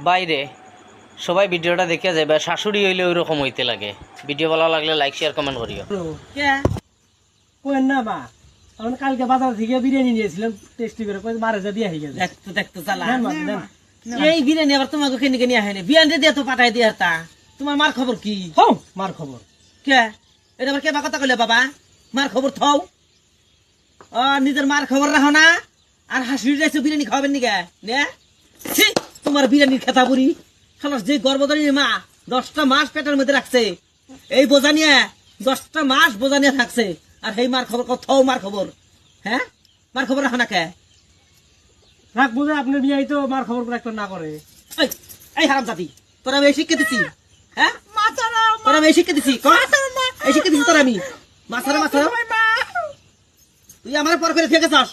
বাইরে সবাই ভিডিওটা দেখে যাবে, শাশুড়ি হইলে ওই রকম হইতে লাগে। ভিডিও ভালো লাগলে লাইক শেয়ার কমেন্ট করিও। কোয়েন না মা, আমি কালকে বাজার থেকে বিরিয়ানি নিয়েছিলাম, টেস্টি করে কই মারে যা দিয়া হই গেছে। দেখতো দেখতো চালা নেন মা, নেন। এই বিরিয়ানি আবার তোমাকে কেন কেন হয় না? বিরিয়ানি দিয়ে তো পাঠাই দিয়ে তা তোমার মার খবর কি? হও মার খবর কে এটা আবার কেবা কথা কইলে বাবা? মার খবর থাও, নিজের মার খবর রাখো না, আর হাসির যাইছো বিরিয়ানি খাওয়াবেন নিকে নে? ছি, তোমার বিরিয়ানির খেতা বুড়ি খালাস, যে গর্ভধারী মা 10টা মাস পেটের মধ্যে রাখছে, এই বোঝা নিয়ে 10টা মাস বোঝা নিয়ে থাকছে, আর এই মার খবর থাও, মার খবর হ্যাঁ, মার খবর রাখো না কে? রাখ বুঝে আপনার বিয়াই তো মার খবর করে একটা না করে। এই এই হারাম জাতি, তোরা আমি এই শিক্ষা দিচ্ছি হ্যাঁ? তোরা আমি এই শিক্ষা দিচ্ছি, এই শিক্ষা দিচ্ছি তোরা আমি মাছারা মাছারা তুই আমার পর করে থেকে যাস,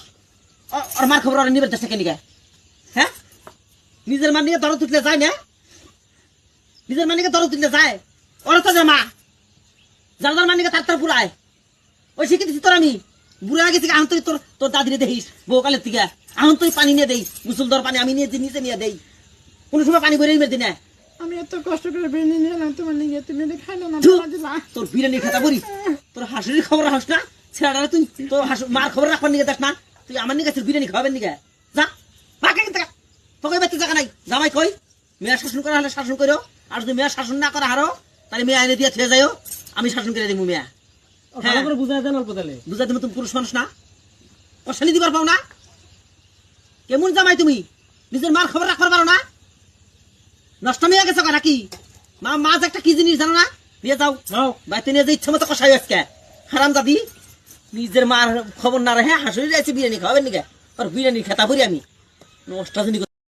আর মার খবর আর নিবে দেশে কেনিকে হ্যাঁ? নিজের মান নিয়ে দরদ তুলতে যায় না, নিজের মান নিয়ে দরদ তুলতে যায়, ওরা তো জামা যার যার মান নিয়ে তার তার পুরায়, ওই শিক্ষা দিচ্ছি তোর আমি বুড়া গেছি। আহন তুই তোর তোর দাদিরে দেখিস বউকালের থেকে, আহন তুই পানি নিয়ে দেই, মুসুল দর পানি আমি নিয়ে নিচে নিয়ে দেই, কোন সময় পানি বেরিয়ে মেরে দিই না। আমি এত কষ্ট করে বিরিয়ানি নিলাম তোমার নিয়ে, তুমি এটা খাইলে না, ধুর, তোমার দিলা। তোর বিরিয়ানি খাতা বলি, তোর হাসুরির খবর রাখস না, ছেড়া তুই তোর মার খবর রাখবার নিকে দেখ না, তুই আমার নিকে বিরিয়ানি খাওয়াবেন নিকে যা বাকি কিন্তু তোকে বাড়তে জায়গা নাই। জামাই কই মেয়া শাসন করা হলে শাসন করো, আর যদি মেয়া শাসন না করা হারো তাহলে মেয়ে আইনে দিয়ে থুয়ে যাইও, আমি শাসন করে দিব। মেয়া ভালো করে বুঝাই দেন অল্প তাহলে। বুঝা তুমি তুমি পুরুষ মানুষ না, অশালি দিবার পাও না? কেমন জামাই তুমি, নিজের মার খবর রাখবার পারো না? নষ্ট হয়ে গেছে নাকি? মা মাছ একটা কি জিনিস জানো না? নিয়ে যাও নাও বাইতে নিয়ে যে ইচ্ছা মতো কষাই আজকে হারাম দাদি, নিজের মার খবর না রাখে হাসুরি যাইছে বিরিয়ানি খাওয়াবেন নিকে, আর বিরিয়ানি খেতা ভরি আমি নষ্ট